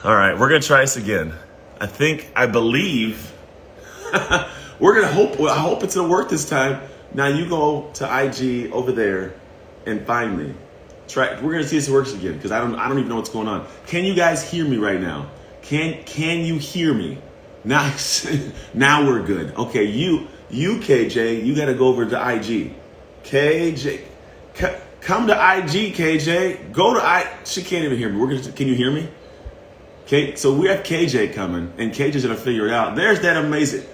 All right, we're gonna try this again. I believe, we're gonna hope. Well, I hope it's gonna work this time. Now you go to IG over there and find me. Try. We're gonna see if it works again because I don't even know what's going on. Can you guys hear me right now? Can you hear me? Now, now we're good. Okay, you KJ, you gotta go over to IG. KJ, come to IG, KJ. Go to She can't even hear me. Can you hear me? Okay, so we have KJ coming, and KJ's gonna figure it out. There's that amazing.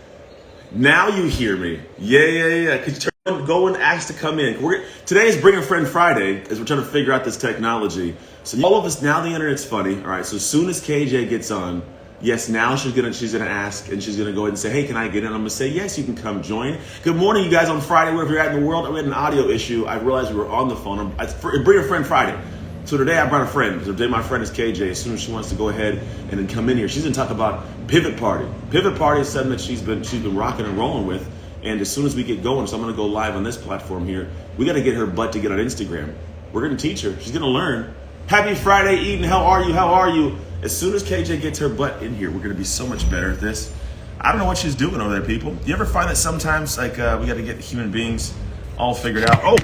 Now you hear me. Yeah. Could you go and ask to come in? Today is Bring a Friend Friday, as we're trying to figure out this technology. So all of us, now the internet's funny. All right, so as soon as KJ gets on, yes, now she's gonna ask, and she's gonna go ahead and say, hey, can I get in? I'm gonna say, yes, you can come join. Good morning, you guys, on Friday, wherever you're at in the world. I had an audio issue. I realized we were on the phone. Bring a Friend Friday. So today I brought a friend. Today my friend is KJ. As soon as she wants to go ahead and then come in here, she's gonna talk about Pivot Party. Pivot Party is something that she's been rocking and rolling with. And as soon as we get going, so I'm gonna go live on this platform here. We gotta get her butt to get on Instagram. We're gonna teach her. She's gonna learn. Happy Friday, Eden. How are you? How are you? As soon as KJ gets her butt in here, we're gonna be so much better at this. I don't know what she's doing over there, people. You ever find that sometimes we gotta get human beings all figured out?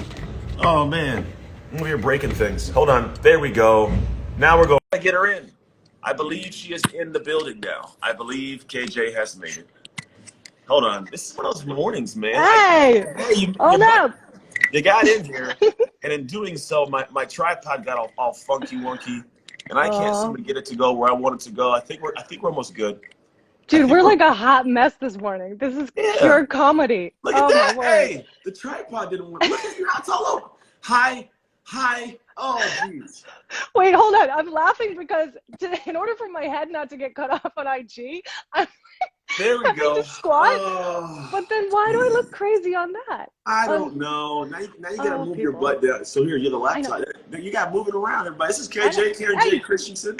Oh man. We're breaking things. Hold on. There we go. Now we're going to get her in. I believe she is in the building now. I believe KJ has made it. Hold on. This is one of those mornings, man. Hey! You got in here, and in doing so, my tripod got all funky wonky, and I can't seem to get it to go where I want it to go. I think we're almost good. Dude, we're like a hot mess this morning. This is pure comedy. Look at that. Hey, the tripod didn't work. Look at you. It's all over. Hi. Oh, jeez. Wait, hold on. I'm laughing because in order for my head not to get cut off on IG, I'm there we go. To squat. But then why do I look crazy on that? I don't know. Now you got to move your butt down. So here, you're the laptop. You got to move it around, everybody. This is KJ, Karen J. Christensen.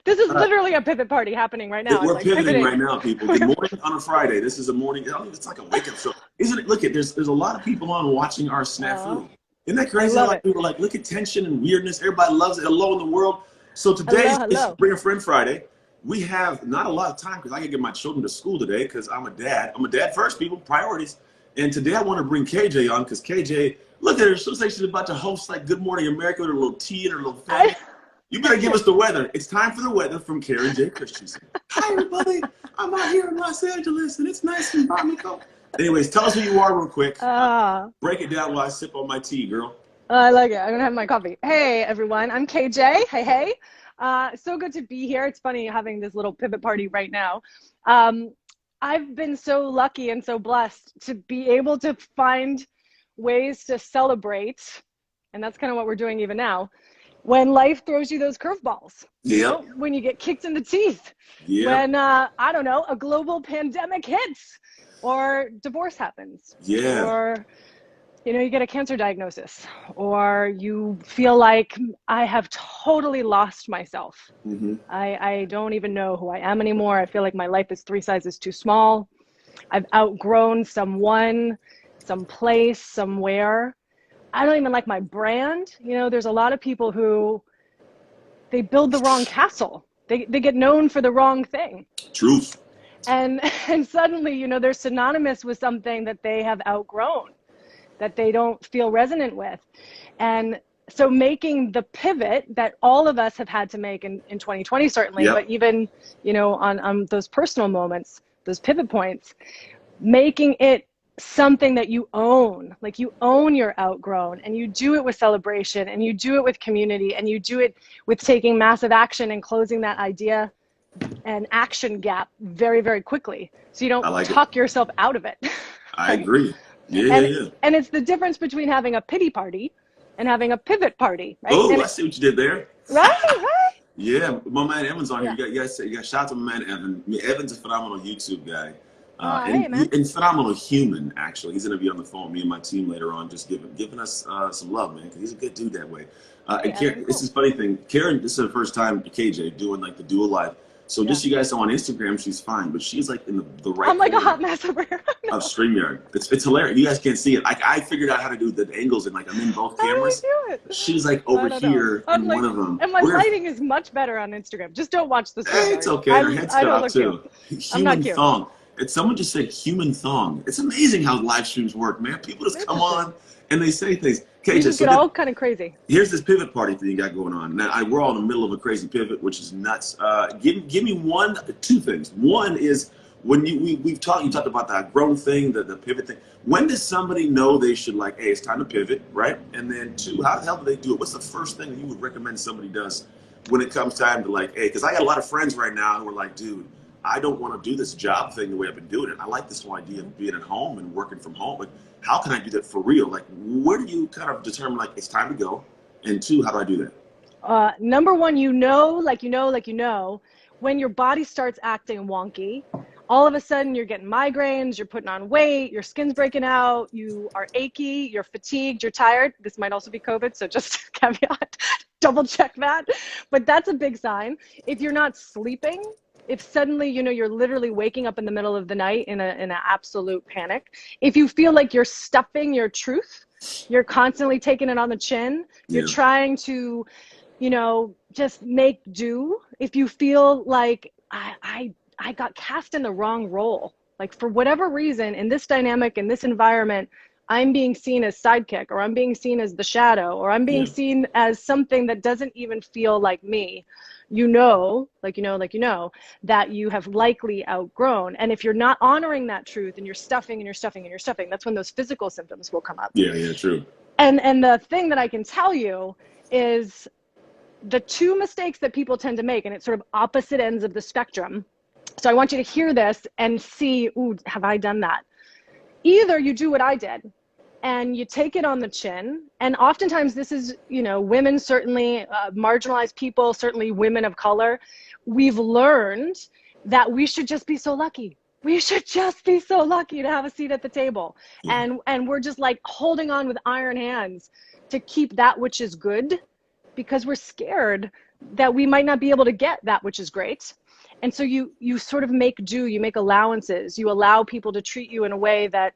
This is literally a pivot party happening right now. We're pivoting right now, people. Good morning on a Friday. This is a morning. It's like a wake-up show. Isn't it? Look at there's a lot of people on watching our snafu. Isn't that crazy? Like people are like, look at tension and weirdness. Everybody loves it. Hello in the world. So today is Bring a Friend Friday. We have not a lot of time because I can get my children to school today because I'm a dad. I'm a dad first, people, priorities. And today I want to bring KJ on because KJ, look at her. She looks like she's about to host like Good Morning America with her little tea and her little family. You better give us the weather. It's time for the weather from Karen J. Christensen. Hi, everybody. I'm out here in Los Angeles and it's nice and cool. Anyways, tell us who you are real quick. Break it down while I sip on my tea, girl. I like it. I'm going to have my coffee. Hey, everyone. I'm KJ. Hey. So good to be here. It's funny having this little pivot party right now. I've been so lucky and so blessed to be able to find ways to celebrate, and that's kind of what we're doing even now, when life throws you those curveballs. Yeah. You know, when you get kicked in the teeth. Yeah. When, I don't know, a global pandemic hits. Or divorce happens. Yeah. Or, you get a cancer diagnosis. Or you feel like I have totally lost myself. Mm-hmm. I don't even know who I am anymore. I feel like my life is 3 sizes too small. I've outgrown someone, some place, somewhere. I don't even like my brand. There's a lot of people who, they build the wrong castle. They get known for the wrong thing. Truth. And suddenly, they're synonymous with something that they have outgrown, that they don't feel resonant with. And so making the pivot that all of us have had to make in 2020, certainly, but even, on those personal moments, those pivot points, making it something that you own, like you own your outgrown, and you do it with celebration, and you do it with community, and you do it with taking massive action and closing that idea and action gap very, very quickly. So you don't talk yourself out of it. I agree. Yeah. And it's the difference between having a pity party and having a pivot party, right? Oh, I see what you did there. Right. Yeah, my man Evan's on here. You got shout out to my man Evan. Evan's a phenomenal YouTube guy. And phenomenal human, actually. He's going to be on the phone with me and my team later on, just giving us some love, man, because he's a good dude that way. And Karen, this is a funny thing. Karen, this is her first time, KJ, doing like the dual live. So Yeah. just so you guys know, on Instagram, she's fine, but she's like in the right I'm like a corner hot mess over here. of StreamYard. It's hilarious. You guys can't see it. I figured out how to do the angles, and like I'm in both How do you cameras. do it? She's like I over don't know. here I'm in like, one of them. and my lighting is much better on Instagram. Just don't watch the It's StreamYard. okay. Her head's I cut don't off look too. cute. I'm not Human cute. thong. Someone just said human thong. It's amazing how live streams work, man. People just come on and they say things. You KJ, just so get all kind of crazy. here's this pivot party thing you got going on. Now, we're all in the middle of a crazy pivot, which is nuts. Give me two things. One is when you talked about that growth thing, the pivot thing. When does somebody know they should like, hey, it's time to pivot, right? And then two, how the hell do they do it? What's the first thing that you would recommend somebody does when it comes time to like, hey, because I got a lot of friends right now who are like, dude, I don't want to do this job thing the way I've been doing it. I like this whole idea of being at home and working from home. Like, how can I do that for real? Like, where do you kind of determine like it's time to go? And two, how do I do that? Number one, when your body starts acting wonky, all of a sudden you're getting migraines, you're putting on weight, your skin's breaking out, you are achy, you're fatigued, you're tired. This might also be COVID, so just caveat, double check that. But that's a big sign. If you're not sleeping, if suddenly, you're literally waking up in the middle of the night in an absolute panic. If you feel like you're stuffing your truth, you're constantly taking it on the chin, you're trying to, just make do. If you feel like I got cast in the wrong role, like for whatever reason in this dynamic, in this environment, I'm being seen as sidekick, or I'm being seen as the shadow, or I'm being seen as something that doesn't even feel like me, that you have likely outgrown. And if you're not honoring that truth and you're stuffing and you're stuffing and you're stuffing, that's when those physical symptoms will come up. Yeah, true. And the thing that I can tell you is the two mistakes that people tend to make, and it's sort of opposite ends of the spectrum. So I want you to hear this and see, ooh, have I done that? Either you do what I did and you take it on the chin. And oftentimes this is, women, certainly marginalized people, certainly women of color. We've learned that we should just be so lucky. We should just be so lucky to have a seat at the table. And we're just like holding on with iron hands to keep that which is good, because we're scared that we might not be able to get that which is great. And so you sort of make do, you make allowances, you allow people to treat you in a way that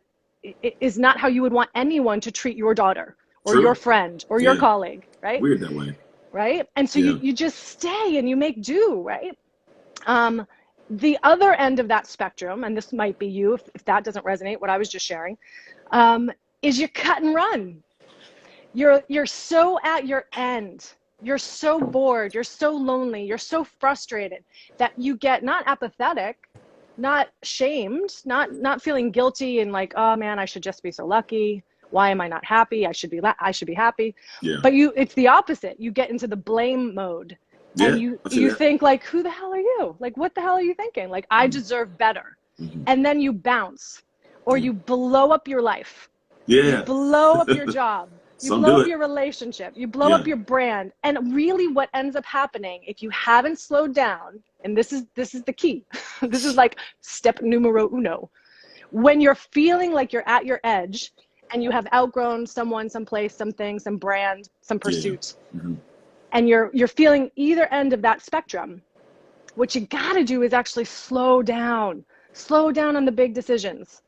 is not how you would want anyone to treat your daughter or your friend or your colleague, right? Weird that way. Right? And so you just stay and you make do, right? The other end of that spectrum, and this might be you, if that doesn't resonate, what I was just sharing, is you cut and run. You're so at your end. You're so bored, you're so lonely, you're so frustrated that you get not apathetic, not shamed, not feeling guilty and like, oh man, I should just be so lucky. Why am I not happy? I should be happy. Yeah. But it's the opposite. You get into the blame mode. Yeah, and you think like, who the hell are you? Like, what the hell are you thinking? Like, I deserve better. Mm-hmm. And then you bounce, or you blow up your life. Yeah. You blow up your job. You blow up your relationship, you blow up your brand. And really what ends up happening, if you haven't slowed down, and this is the key, this is like step numero uno. When you're feeling like you're at your edge and you have outgrown someone, someplace, something, some brand, some pursuit, and you're feeling either end of that spectrum, what you gotta do is actually slow down on the big decisions.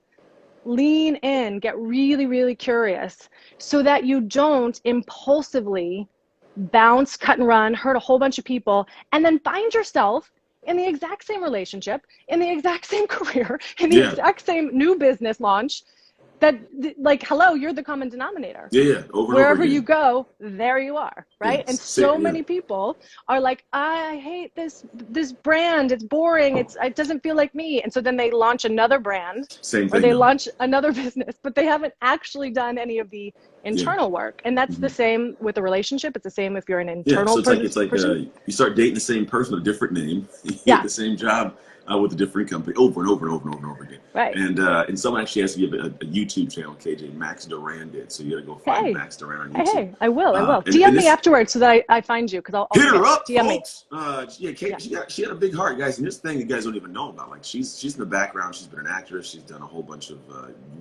Lean in, get really, really curious so that you don't impulsively bounce, cut and run, hurt a whole bunch of people, and then find yourself in the exact same relationship, in the exact same career, in the exact same new business launch that, like, hello, you're the common denominator. Wherever you go, there you are, right? And so many people are like, I hate this brand. It's boring. It doesn't feel like me. And so then they launch another brand, or they launch another business, but they haven't actually done any of the internal work. And that's the same with a relationship. It's the same if you're an internal person. It's like you start dating the same person, a different name, you get the same job with a different company over and over and over and over and over again. Right. And someone actually has to give a YouTube channel, KJ Max Duran did. So you got to go find Max Duran on YouTube. Hey, I will. DM me afterwards so that I find you, because I'll hit her up, DM folks. She had a big heart, guys. And this thing you guys don't even know about. Like she's in the background. She's been an actress. She's done a whole bunch of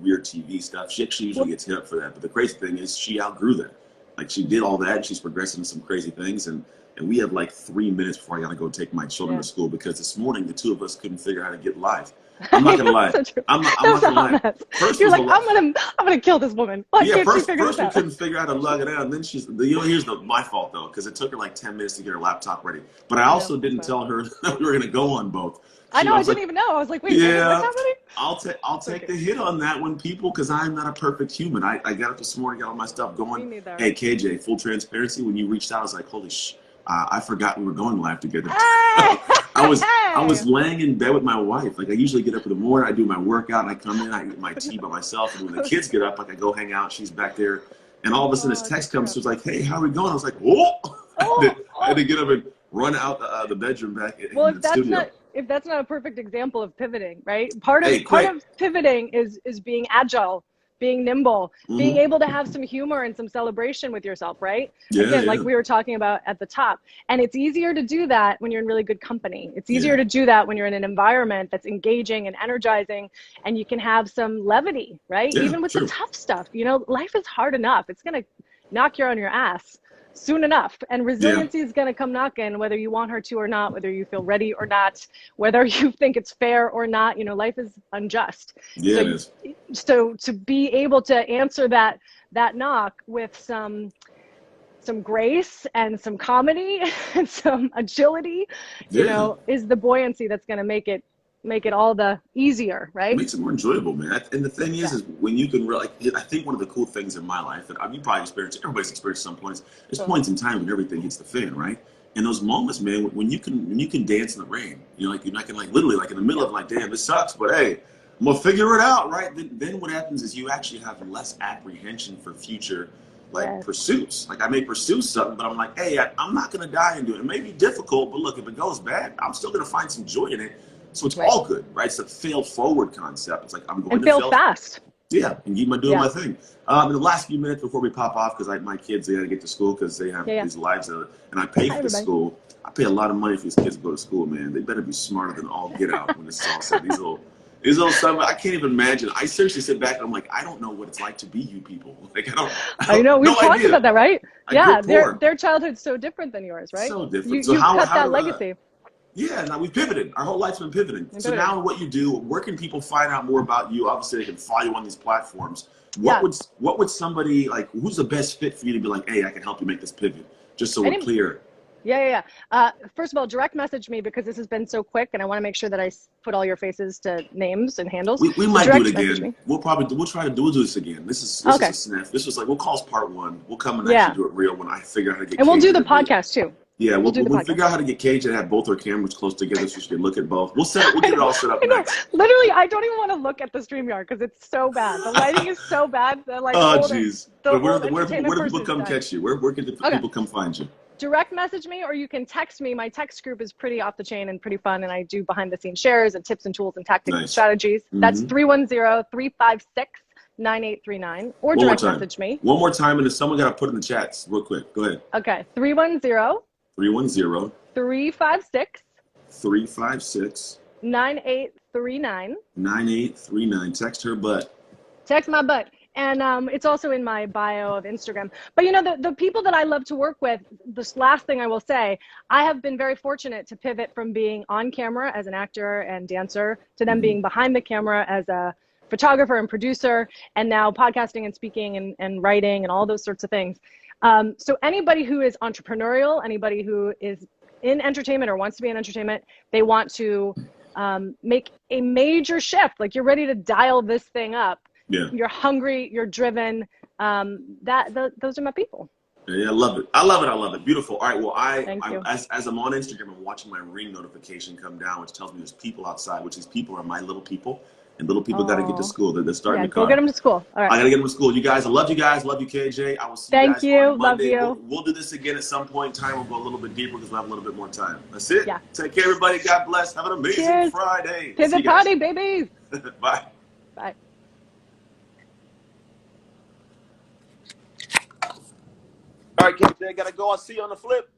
weird TV stuff. She actually usually gets hit up for that. But the crazy thing is she outgrew that. like she did all that. And she's progressing in some crazy things. And we have like 3 minutes before I got to go take my children to school because this morning the two of us couldn't figure out how to get live. I'm not gonna lie. So true. I'm not gonna lie. First you're like, I'm gonna kill this woman. Why can't she figure this we out? couldn't figure out how to log it out. And then here's my fault though, because it took her like 10 minutes to get her laptop ready. But I also didn't tell her that we were gonna go on both. I didn't even know. I was like, wait, what's happening? I'll take the hit on that one, people, because I'm not a perfect human. I got up this morning, got all my stuff going. Me neither. Hey, KJ, full transparency, when you reached out, I was like, holy I forgot we were going live together. I was laying in bed with my wife. Like I usually get up in the morning, I do my workout, and I come in, I eat my tea by myself. And when the kids get up, like I go hang out, she's back there. And all of a sudden this text comes, she was like, hey, how are we going? I was like, whoa. I had to get up and run out the bedroom back in the studio. If that's not a perfect example of pivoting, right? Part of pivoting is being agile, being nimble, being able to have some humor and some celebration with yourself, right? Again, like we were talking about at the top. And it's easier to do that when you're in really good company. It's easier to do that when you're in an environment that's engaging and energizing, and you can have some levity, right? Even with the tough stuff, life is hard enough. It's going to knock you on your ass soon enough. And resiliency is going to come knocking, whether you want her to or not, whether you feel ready or not, whether you think it's fair or not. Life is unjust. Yeah, it is. So to be able to answer that knock with some grace and some comedy and some agility, is the buoyancy that's going to make it all the easier, right? It makes it more enjoyable, man. And the thing is when you can really, I think one of the cool things in my life that you probably everybody's experienced some points. There's points in time when everything hits the fan, right? And those moments, man, when you can dance in the rain, you're not gonna literally like in the middle of like, damn, this sucks, but hey, I'm gonna figure it out, right? Then what happens is you actually have less apprehension for future pursuits. Like I may pursue something, but I'm like, hey, I'm not gonna die and do it. It may be difficult, but look, if it goes bad, I'm still gonna find some joy in it. So it's all good, right? It's a fail forward concept. It's like I'm going to fail fast. Yeah, and keep doing my thing. In the last few minutes before we pop off, because my kids, they got to get to school because they have these lives, and I pay for the school. I pay a lot of money for these kids to go to school, man. They better be smarter than all get out when this is all said. These little stuff, I can't even imagine. I seriously sit back and I'm like, I don't know what it's like to be you people. Like I know we've talked about that, right? Their childhood's so different than yours, right? So different. You cut that legacy. Yeah, now we've pivoted. Our whole life's been pivoting. So now what you do, where can people find out more about you? Obviously, they can follow you on these platforms. What would somebody, like, who's the best fit for you to be like, hey, I can help you make this pivot, just so we're clear? First of all, direct message me because this has been so quick, and I want to make sure that I put all your faces to names and handles. We might do it again. We'll do this again. This is a sniff. This was like, we'll call this part one. We'll come and actually do it real when I figure out how to get. And we'll do the podcast too. Yeah, we'll figure out how to get KJ to have both our cameras close together so she can look at both. We'll get it all set up next. Literally, I don't even want to look at the StreamYard because it's so bad. The lighting is so bad. That jeez. Where do people come catch you? Where can the people come find you? Direct message me, or you can text me. My text group is pretty off the chain and pretty fun, and I do behind the scenes shares and tips and tools and tactics and strategies. That's 310-356-9839, or direct message me. One more time, and if someone got to put in the chats real quick. Go ahead. Okay, 310-356 9839. 9839. Text her butt. Text my butt. And it's also in my bio of Instagram. But the people that I love to work with, this last thing I will say, I have been very fortunate to pivot from being on camera as an actor and dancer to them being behind the camera as a photographer and producer, and now podcasting and speaking and writing and all those sorts of things. So anybody who is entrepreneurial, anybody who is in entertainment or wants to be in entertainment, they want to make a major shift. Like you're ready to dial this thing up. Yeah. You're hungry, you're driven. Those are my people. Yeah, I love it. I love it. Beautiful. All right. Well, as I'm on Instagram, I'm watching my ring notification come down, which tells me there's people outside, which these people are my little people. And little people got to get to school. They're starting to come. Go get them to school. All right. I got to get them to school. You guys, I love you guys. Love you, KJ. I will see you guys on Monday. Love you. We'll do this again at some point in time. We'll go a little bit deeper because we'll have a little bit more time. That's it. Yeah. Take care, everybody. God bless. Have an amazing Friday. Pivot party, babies. Bye. Bye. All right, KJ, gotta go. I'll see you on the flip.